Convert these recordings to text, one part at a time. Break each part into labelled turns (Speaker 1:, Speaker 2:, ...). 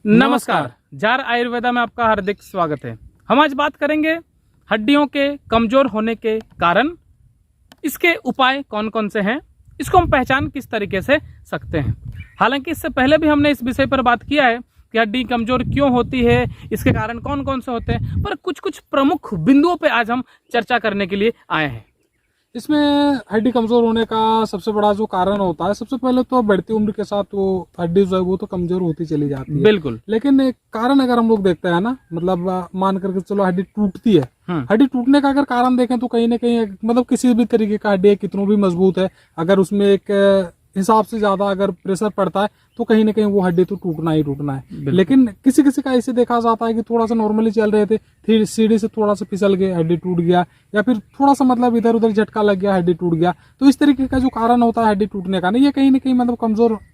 Speaker 1: नमस्कार। जार आयुर्वेदा में आपका हार्दिक स्वागत है। हम आज बात करेंगे हड्डियों के कमजोर होने के कारण, इसके उपाय कौन कौन से हैं, इसको हम पहचान किस तरीके से सकते हैं। हालांकि इससे पहले भी हमने इस विषय पर बात किया है कि हड्डी कमजोर क्यों होती है, इसके कारण कौन कौन से होते हैं, पर कुछ कुछ प्रमुख बिंदुओं पे आज हम चर्चा करने के लिए आए हैं।
Speaker 2: इसमें हड्डी कमजोर होने का सबसे बड़ा जो कारण होता है, सबसे पहले तो बढ़ती उम्र के साथ वो हड्डी जो है वो तो कमजोर होती चली जाती है।
Speaker 1: बिल्कुल।
Speaker 2: लेकिन एक कारण अगर हम लोग देखते हैं ना, मतलब मान करके चलो हड्डी टूटती है, हड्डी टूटने का अगर कारण देखें तो कहीं ना कहीं मतलब किसी भी तरीके का हड्डी कितनों भी मजबूत है, अगर उसमें एक हिसाब से ज्यादा अगर प्रेशर पड़ता है तो कहीं ना कहीं वो हड्डी तो टूटना ही टूटना है। लेकिन किसी किसी का ऐसे देखा जाता है कि थोड़ा सा नॉर्मली चल रहे थे, फिर सीढ़ी से थोड़ा सा फिसल गए, हड्डी टूट गया, या फिर थोड़ा सा मतलब इधर उधर झटका लग गया, हड्डी टूट गया। तो इस तरीके का जो कारण होता है हड्डी टूटने का, नहीं ये कहीं ना कहीं मतलब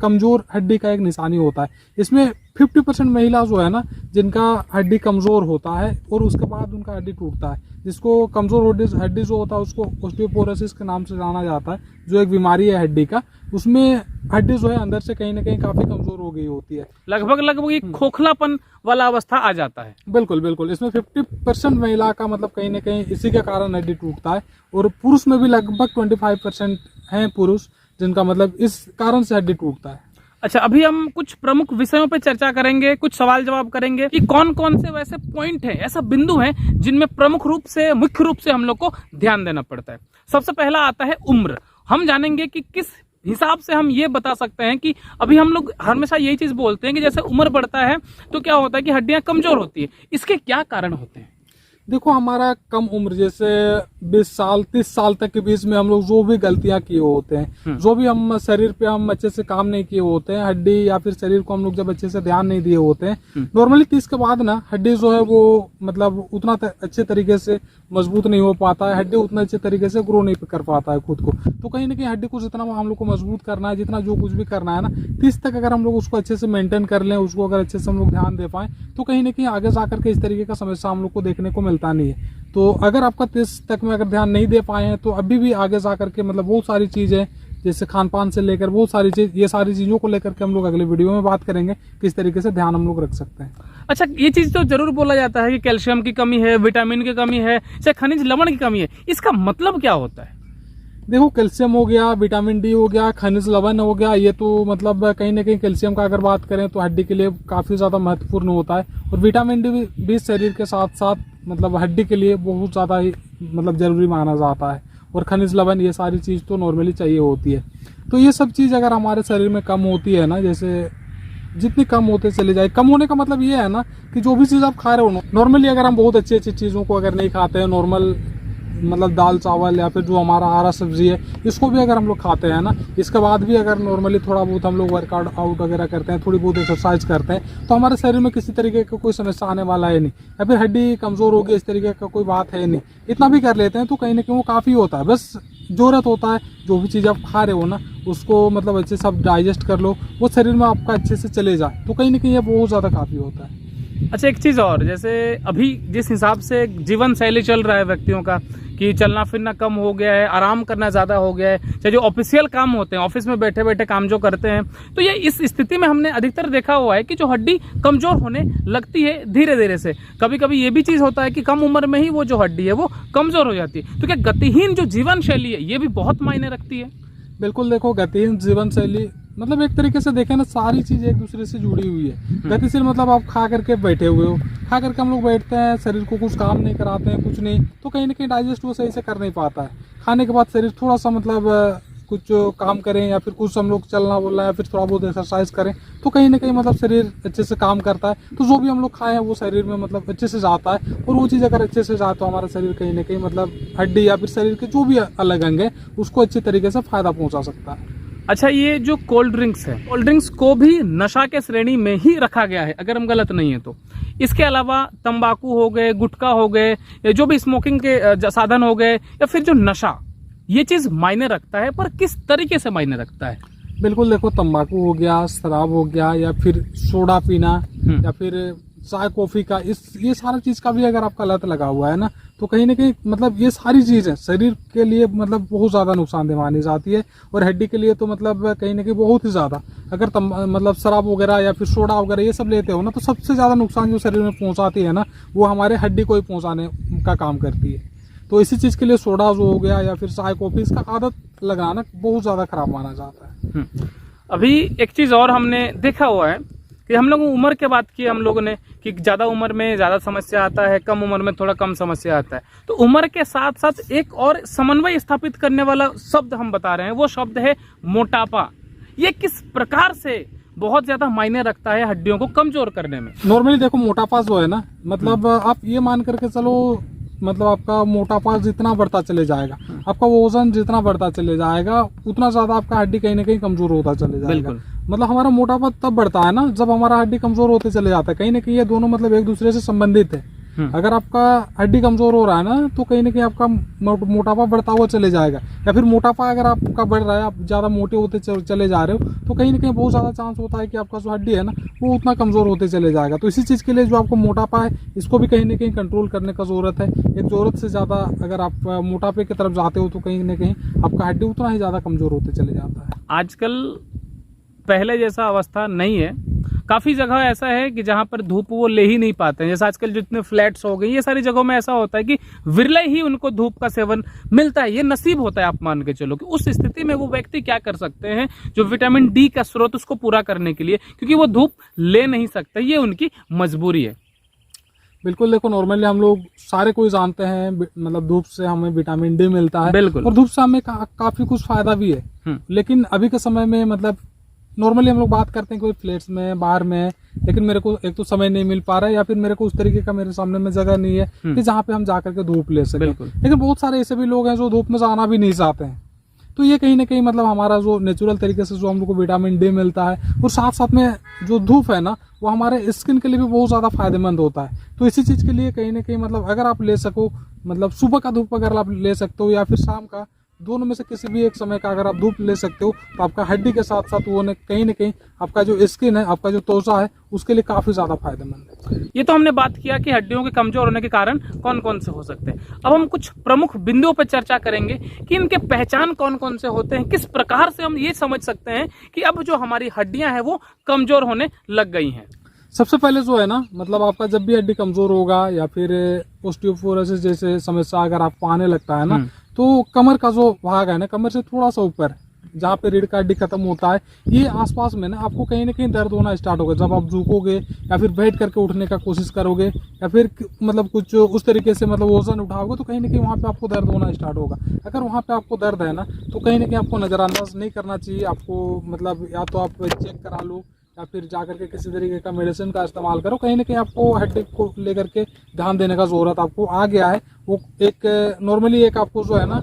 Speaker 2: कमजोर हड्डी का एक निशानी होता है। इसमें 50% महिला जो है ना, जिनका हड्डी कमजोर होता है और उसके बाद उनका हड्डी टूटता है, जिसको कमजोर हड्डी जो होता है उसको ऑस्टियोपोरोसिस के नाम से जाना जाता है, जो एक बीमारी है हड्डी का। उसमें हड्डी जो है अंदर से कहीं ना कहीं काफी कमजोर हो गई होती है, लगभग एक खोखलापन वाला अवस्था आ जाता है। बिल्कुल बिल्कुल। इसमें 50% महिला का मतलब कहीं ना कहीं इसी के कारण हड्डी टूटता है, और पुरुष में भी लगभग 25% हैं पुरुष जिनका मतलब इस कारण से हड्डी टूटता है।
Speaker 1: अच्छा, अभी हम कुछ प्रमुख विषयों पे चर्चा करेंगे, कुछ सवाल जवाब करेंगे कि कौन कौन से वैसे पॉइंट है, ऐसा बिंदु है जिनमें प्रमुख रूप से, मुख्य रूप से हम लोग को ध्यान देना पड़ता है। सबसे पहला आता है उम्र। हम जानेंगे कि किस हिसाब से हम ये बता सकते हैं कि अभी हम लोग हमेशा यही चीज बोलते हैं कि जैसे उम्र बढ़ता है तो क्या होता है कि हड्डियां कमजोर होती है। इसके क्या कारण होते हैं?
Speaker 2: देखो, हमारा कम उम्र जैसे 20 साल 30 साल तक के बीच में हम लोग जो भी गलतियां किए होते हैं, जो भी हम शरीर पे हम अच्छे से काम नहीं किए होते हैं, हड्डी या फिर शरीर को हम लोग जब अच्छे से ध्यान नहीं दिए होते हैं, नॉर्मली 30 के बाद ना हड्डी जो है वो मतलब उतना अच्छे तरीके से मजबूत नहीं हो पाता है, हड्डी उतना अच्छे तरीके से ग्रो नहीं कर पाता है खुद को। तो कहीं ना कहीं हड्डी को जितना हम लोग को मजबूत करना है, जितना जो कुछ भी करना है ना, 30 तक अगर हम लोग उसको अच्छे से मेंटेन कर लें, उसको अगर अच्छे से हम लोग ध्यान दे पाएं, तो कहीं ना कहीं आगे जाकर के इस तरीके का समस्या हम लोग को देखने को मिलता नहीं है। तो अगर आपका 30 तक में अगर ध्यान नहीं दे पाए हैं तो अभी भी आगे जाकर के मतलब बहुत सारी चीजें, जैसे खान पान से लेकर बहुत सारी चीज, ये सारी चीजों को लेकर के हम लोग अगले वीडियो में बात करेंगे किस तरीके से ध्यान हम लोग रख सकते हैं।
Speaker 1: अच्छा, ये चीज तो जरूर बोला जाता है कि कैल्शियम की कमी है, विटामिन की कमी है, चाहे खनिज लवण की कमी है। इसका मतलब क्या होता है?
Speaker 2: देखो, कैल्शियम हो गया, विटामिन डी हो गया, खनिज लवण हो गया, ये तो मतलब कहीं ना कहीं कैल्शियम का अगर बात करें तो हड्डी के लिए काफी ज्यादा महत्वपूर्ण होता है, और विटामिन डी भी शरीर के साथ साथ मतलब हड्डी के लिए बहुत ज्यादा ही मतलब जरूरी माना जाता है, और खनिज लवण ये सारी चीज तो नॉर्मली चाहिए होती है। तो ये सब चीज अगर हमारे शरीर में कम होती है ना, जैसे जितनी कम होते चले जाए, कम होने का मतलब ये है ना कि जो भी चीज आप खा रहे हो, नॉर्मली अगर हम बहुत अच्छी अच्छी चीजों को अगर नहीं खाते हैं, नॉर्मल मतलब दाल चावल या फिर जो हमारा हरा सब्जी है, इसको भी अगर हम लोग खाते हैं ना, इसके बाद भी अगर नॉर्मली थोड़ा बहुत हम लोग वर्कआउट वगैरह करते हैं, थोड़ी बहुत एक्सरसाइज करते हैं, तो हमारे शरीर में किसी तरीके का कोई समस्या आने वाला है नहीं, या फिर हड्डी कमजोर होगी इस तरीके का कोई बात है नहीं। इतना भी कर लेते हैं तो कहीं ना कहीं वो काफी होता है। बस जरूरत होता है जो भी चीज आप खा रहे हो ना, उसको मतलब अच्छे से आप डाइजेस्ट कर लो, वो शरीर में आपका अच्छे से चले जाए, तो कहीं ना कहीं ये बहुत ज्यादा काफी होता है।
Speaker 1: अच्छा, एक चीज और, जैसे अभी जिस हिसाब से जीवन शैली चल रहा है व्यक्तियों का कि चलना फिरना कम हो गया है, आराम करना ज्यादा हो गया है, चाहे जो ऑफिशियल काम होते हैं, ऑफिस में बैठे बैठे काम जो करते हैं, तो ये इस स्थिति में हमने अधिकतर देखा हुआ है कि जो हड्डी कमजोर होने लगती है धीरे धीरे से। कभी कभी ये भी चीज होता है कि कम उम्र में ही वो जो हड्डी है वो कमजोर हो जाती है। तो क्या गतिहीन जो जीवन शैली है ये भी बहुत मायने रखती है?
Speaker 2: बिल्कुल। देखो, गतिहीन जीवन शैली मतलब एक तरीके से देखें ना, सारी चीज एक दूसरे से जुड़ी हुई है। गतिशील मतलब आप खा करके बैठे हुए हो, खा करके हम लोग बैठते हैं, शरीर को कुछ काम नहीं कराते हैं, कुछ नहीं, तो कहीं ना कहीं डाइजेस्ट वो सही से कर नहीं पाता है। खाने के बाद शरीर थोड़ा सा मतलब कुछ काम करें, या फिर कुछ हम लोग चलना बोलना, या फिर थोड़ा बहुत एक्सरसाइज करें, तो कहीं ना कहीं मतलब शरीर अच्छे से काम करता है। तो जो भी हम लोग खाए हैं वो शरीर में मतलब अच्छे से जाता है, और वो चीज़ अगर अच्छे से जाए तो हमारा शरीर कहीं ना कहीं मतलब हड्डी या फिर शरीर के जो भी अलग अंग है उसको अच्छे तरीके से फायदा पहुंचा सकता है।
Speaker 1: अच्छा, ये जो कोल्ड ड्रिंक्स है, कोल्ड ड्रिंक्स को भी नशा के श्रेणी में ही रखा गया है अगर हम गलत नहीं है तो। इसके अलावा तंबाकू हो गए, गुटखा हो गए, जो भी स्मोकिंग के साधन हो गए, या फिर जो नशा, ये चीज मायने रखता है, पर किस तरीके से मायने रखता है?
Speaker 2: बिल्कुल। देखो, तंबाकू हो गया, शराब हो गया, या फिर सोडा पीना, या फिर चाय कॉफी का, ये सारा चीज का भी अगर आपका लत लगा हुआ है ना, तो कहीं ना कहीं मतलब ये सारी चीजें शरीर के लिए मतलब बहुत ज्यादा नुकसानदेह मानी जाती है, और हड्डी के लिए तो मतलब कहीं ना कहीं बहुत ही ज्यादा। अगर मतलब शराब वगैरह या फिर सोडा वगैरह ये सब लेते हो ना, तो सबसे ज्यादा नुकसान जो शरीर में पहुंचाती है ना, वो हमारे हड्डी को ही पहुंचाने का काम करती है। तो इसी चीज के लिए सोडा जो हो गया या फिर चाय कॉफी, इसका आदत लगाना बहुत ज्यादा खराब माना जाता है।
Speaker 1: अभी एक चीज और हमने देखा हुआ है कि हम लोग उम्र के बात की हम लोगों ने कि ज़्यादा उम्र में ज़्यादा समस्या आता है, कम उम्र में थोड़ा कम समस्या आता है। तो उम्र के साथ साथ एक और समन्वय स्थापित करने वाला शब्द हम बता रहे हैं, वो शब्द है मोटापा। ये किस प्रकार से बहुत ज़्यादा मायने रखता है हड्डियों को कमजोर करने में?
Speaker 2: नॉर्मली देखो, मोटापा जो है ना, मतलब आप ये मान करके चलो, मतलब आपका मोटापा जितना बढ़ता चले जाएगा, आपका वजन जितना बढ़ता चले जाएगा, उतना ज्यादा आपका हड्डी कहीं ना कहीं कमजोर होता चले जाएगा। मतलब हमारा मोटापा तब बढ़ता है ना जब हमारा हड्डी कमजोर होते चले जाता है। कहीं ना कहीं ये दोनों मतलब एक दूसरे से संबंधित है। अगर आपका हड्डी कमजोर हो रहा है ना, तो कहीं ना कहीं आपका मोटापा बढ़ता हुआ चले जाएगा। या फिर मोटापा अगर आपका बढ़ रहा है, आप ज्यादा मोटे होते चले जा रहे हो, तो कहीं ना कहीं बहुत ज्यादा चांस होता है कि आपका जो हड्डी है ना, वो उतना कमजोर होते चले जाएगा। तो इसी चीज के लिए जो आपको मोटापा है, इसको भी कहीं ना कहीं कंट्रोल करने का जरूरत है। एक जरूरत से ज्यादा अगर आप मोटापे की तरफ जाते हो, तो कहीं ना कहीं आपका हड्डी उतना ही ज्यादा कमजोर होते चले जाता है।
Speaker 1: आजकल पहले जैसा अवस्था नहीं है। काफ़ी जगह ऐसा है कि जहाँ पर धूप वो ले ही नहीं पाते हैं। जैसे आजकल जितने फ्लैट्स हो गए, ये सारी जगहों में ऐसा होता है कि विरले ही उनको धूप का सेवन मिलता है। ये नसीब होता है, आप मान के चलो कि उस स्थिति में वो व्यक्ति क्या कर सकते हैं, जो विटामिन डी का स्रोत उसको पूरा करने के लिए, क्योंकि वो धूप ले नहीं सकता, ये उनकी मजबूरी है।
Speaker 2: बिल्कुल, देखो नॉर्मली हम लोग सारे कोई जानते हैं, मतलब धूप से हमें विटामिन डी मिलता है।
Speaker 1: बिल्कुल।
Speaker 2: और धूप से हमें काफी कुछ फायदा भी है। लेकिन अभी के समय में मतलब नॉर्मली हम लोग बात करते हैं कोई फ्लैट्स में, बाहर में, लेकिन मेरे को एक तो समय नहीं मिल पा रहा है, या फिर मेरे को उस तरीके का मेरे सामने में जगह नहीं है कि जहाँ पे हम जाकर के धूप ले सकें। लेकिन बहुत सारे ऐसे भी लोग हैं जो धूप में जाना भी नहीं चाहते हैं। तो ये कहीं ना कहीं मतलब हमारा जो नेचुरल तरीके से जो हम लोग को विटामिन डी मिलता है, और साथ साथ में जो धूप है ना, वो हमारे स्किन के लिए भी बहुत ज्यादा फायदेमंद होता है। तो इसी चीज के लिए कहीं ना कहीं मतलब अगर आप ले सको, मतलब सुबह का धूप अगर आप ले सकते हो या फिर शाम का, दोनों में से किसी भी एक समय का अगर आप धूप ले सकते हो, तो आपका हड्डी के साथ साथ वो कहीं ना कहीं आपका जो स्किन है, आपका जो त्वचा है, उसके लिए काफी ज्यादा फायदेमंद है।
Speaker 1: ये तो हमने बात किया कि हड्डियों के कमजोर होने के कारण कौन कौन से हो सकते हैं। अब हम कुछ प्रमुख बिंदुओं पर चर्चा करेंगे कि इनके पहचान कौन कौन से होते हैं, किस प्रकार से हम ये समझ सकते हैं कि अब जो हमारी हड्डियां हैं वो कमजोर होने लग गई हैं।
Speaker 2: सबसे पहले जो है ना, मतलब आपका जब भी हड्डी कमजोर होगा या फिर ऑस्टियोपोरोसिस जैसे समस्या अगर आपको आने लगता है ना, तो कमर का जो भाग है ना, कमर से थोड़ा सा ऊपर जहाँ पे रीढ़ का हड्डी खत्म होता है, ये आसपास में ना आपको कहीं ना कहीं दर्द होना स्टार्ट होगा। जब आप झुकोगे या फिर बैठ करके उठने का कोशिश करोगे, या फिर मतलब कुछ उस तरीके से मतलब वजन उठाओगे, तो कहीं ना कहीं वहाँ पे आपको दर्द होना स्टार्ट होगा। अगर वहाँ पे आपको दर्द है ना, तो कहीं ना कहीं आपको नजरअंदाज नहीं करना चाहिए। आपको मतलब या तो आप चेक करा लो, या फिर जाकर के किसी तरीके का मेडिसिन का इस्तेमाल करो। कहीं ना कहीं आपको हड्डी को लेकर के ध्यान देने का जरूरत आपको आ गया है। वो एक नॉर्मली एक आपको जो है ना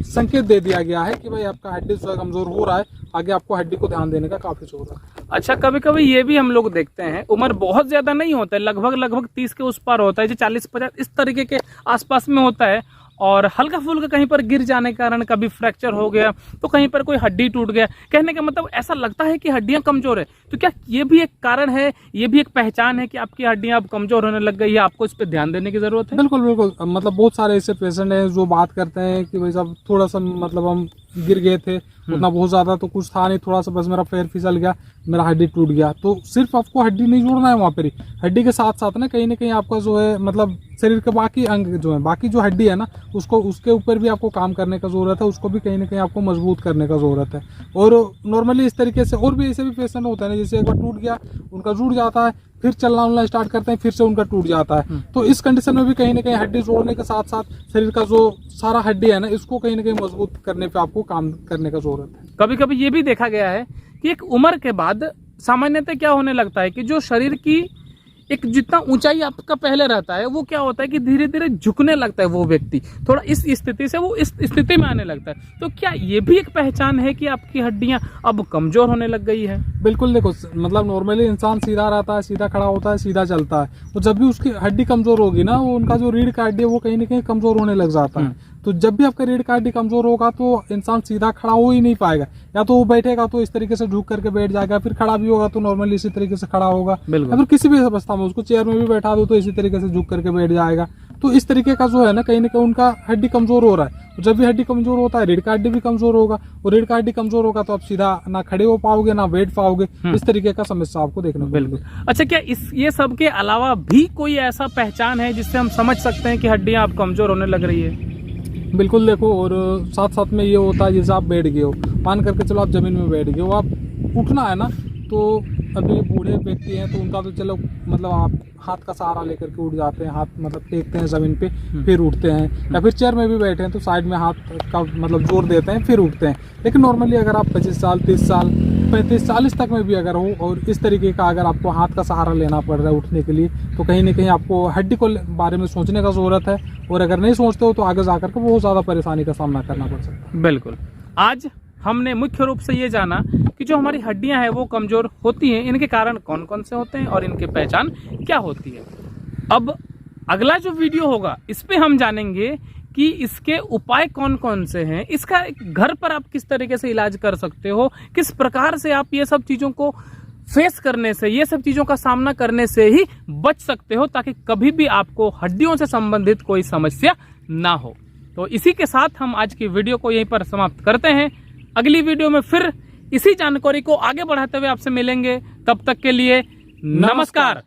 Speaker 2: संकेत दे दिया गया है कि भाई आपका हड्डी जो है कमजोर हो रहा है, आगे आपको हड्डी को ध्यान देने का काफी जरूरत है।
Speaker 1: अच्छा, कभी कभी ये भी हम लोग देखते हैं, उम्र बहुत ज्यादा नहीं होता है, लगभग 30 के उस पार होता है, जो 40-50 इस तरीके के आसपास में होता है, और हल्का फुल्का कहीं पर गिर जाने के कारण कभी फ्रैक्चर हो गया, तो कहीं पर कोई हड्डी टूट गया, कहने का मतलब ऐसा लगता है कि हड्डियां कमजोर है। तो क्या ये भी एक कारण है, ये भी एक पहचान है कि आपकी हड्डियां अब कमजोर होने लग गई है, आपको इस पर ध्यान देने की जरूरत है?
Speaker 2: बिल्कुल बिल्कुल, मतलब बहुत सारे ऐसे पेशेंट हैं जो बात करते हैं कि भाई साहब थोड़ा सा मतलब हम गिर गए थे, उतना बहुत ज्यादा तो कुछ था नहीं, थोड़ा सा बस मेरा पैर फिसल गया, मेरा हड्डी टूट गया। तो सिर्फ आपको हड्डी नहीं जोड़ना है वहाँ पर ही, हड्डी के साथ साथ ना कहीं आपका जो है मतलब शरीर के बाकी अंग जो है, बाकी जो हड्डी है ना, उसको उसके ऊपर भी आपको काम करने का जरूरत है, उसको भी कहीं ना कहीं आपको मजबूत करने का जरूरत है। और नॉर्मली इस तरीके से और भी ऐसे भी पेशेंट होते हैं ना, जैसे एक बार टूट गया, उनका जुड़ जाता है, फिर चलना उलना स्टार्ट करते हैं, फिर से उनका टूट जाता है। तो इस कंडीशन में भी कहीं ना कहीं हड्डी जोड़ने के साथ साथ शरीर का जो सारा हड्डी है ना, इसको कहीं ना कहीं मजबूत करने पे आपको काम करने का जरूरत है।
Speaker 1: कभी कभी ये भी देखा गया है कि एक उम्र के बाद सामान्यतः क्या होने लगता है कि जो शरीर की एक जितना ऊंचाई आपका पहले रहता है, वो क्या होता है कि धीरे धीरे झुकने लगता है वो व्यक्ति, थोड़ा इस स्थिति से वो इस स्थिति में आने लगता है। तो क्या ये भी एक पहचान है कि आपकी हड्डियां अब कमजोर होने लग गई है?
Speaker 2: बिल्कुल, देखो मतलब नॉर्मली इंसान सीधा रहता है, सीधा खड़ा होता है, सीधा चलता है, तो जब भी उसकी हड्डी कमजोर होगी ना, वो उनका जो रीढ़ का हड्डी है वो कहीं ना कहीं कमजोर होने लग जाता है। तो जब भी आपका रीढ़ की हड्डी कमजोर होगा तो इंसान सीधा खड़ा हो ही नहीं पाएगा, या तो वो बैठेगा तो इस तरीके से झुक करके बैठ जाएगा, फिर खड़ा भी होगा तो नॉर्मली इसी तरीके से खड़ा होगा, या फिर किसी भी अवस्था में उसको चेयर में भी बैठा दो तो इसी तरीके से झुक करके बैठ जाएगा। तो इस तरीके का जो है ना कहीं उनका हड्डी कमजोर हो रहा है। जब भी हड्डी कमजोर होता है रीढ़ की हड्डी भी कमजोर होगा, और रीढ़ की हड्डी कमजोर होगा तो आप सीधा ना खड़े हो पाओगे ना बैठ पाओगे, इस तरीके का समस्या आपको देखने को
Speaker 1: बिल्कुल। अच्छा, क्या ये सब के अलावा भी कोई ऐसा पहचान है जिससे हम समझ सकते हैं कि हड्डियां आप कमजोर होने लग रही है?
Speaker 2: बिल्कुल देखो, और साथ साथ में ये होता है जैसे आप बैठ गए हो, मान करके चलो आप जमीन में बैठ गए हो, आप उठना है ना, तो अभी बूढ़े व्यक्ति हैं तो उनका तो चलो मतलब आप हाथ का सहारा लेकर के उठ जाते हैं, हाथ मतलब टेकते हैं जमीन पे फिर उठते हैं, या फिर चेयर में भी बैठे हैं तो साइड में हाथ का मतलब जोर देते हैं फिर उठते हैं। लेकिन नॉर्मली अगर आप 25 साल 30 साल 35 40 तक में भी अगर हो और इस तरीके का अगर आपको हाथ का सहारा लेना पड़ रहा है उठने के लिए, तो कहीं ना कहीं आपको हड्डी को बारे में सोचने का जरूरत है, और अगर नहीं सोचते हो तो आगे जाकर के बहुत ज़्यादा परेशानी का सामना करना पड़ सकता है।
Speaker 1: बिल्कुल। आज हमने मुख्य रूप से ये जाना कि जो हमारी हड्डियां हैं वो कमजोर होती हैं, इनके कारण कौन कौन से होते हैं और इनकी पहचान क्या होती है। अब अगला जो वीडियो होगा इस पे हम जानेंगे कि इसके उपाय कौन कौन से हैं, इसका घर पर आप किस तरीके से इलाज कर सकते हो, किस प्रकार से आप ये सब चीज़ों को फेस करने से, ये सब चीज़ों का सामना करने से ही बच सकते हो, ताकि कभी भी आपको हड्डियों से संबंधित कोई समस्या ना हो। तो इसी के साथ हम आज की वीडियो को यहीं पर समाप्त करते हैं। अगली वीडियो में फिर इसी जानकारी को आगे बढ़ाते हुए आपसे मिलेंगे। तब तक के लिए नमस्कार।